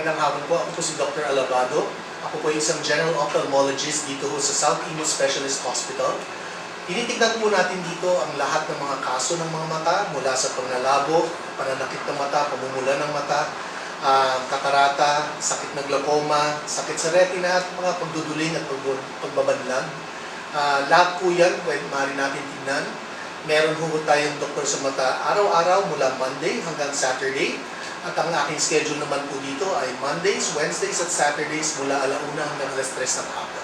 Magandang hapon po. Ako po si Dr. Alabado. Ako po ay isang general ophthalmologist dito sa South Imo Specialist Hospital. Tinitignan po natin dito ang lahat ng mga kaso ng mga mata mula sa panlalabo, pananakit ng mata, pamumula ng mata, katarata, sakit ng glaucoma, sakit sa retina at mga pagduduling at pagbabanlag. Lahat po yan maaari natin tignan. Meron po tayong doktor sa mata araw-araw mula Monday hanggang Saturday. At ang aking schedule naman po dito ay Mondays, Wednesdays at Saturdays mula 1:00 hanggang 3:00 ng hapon.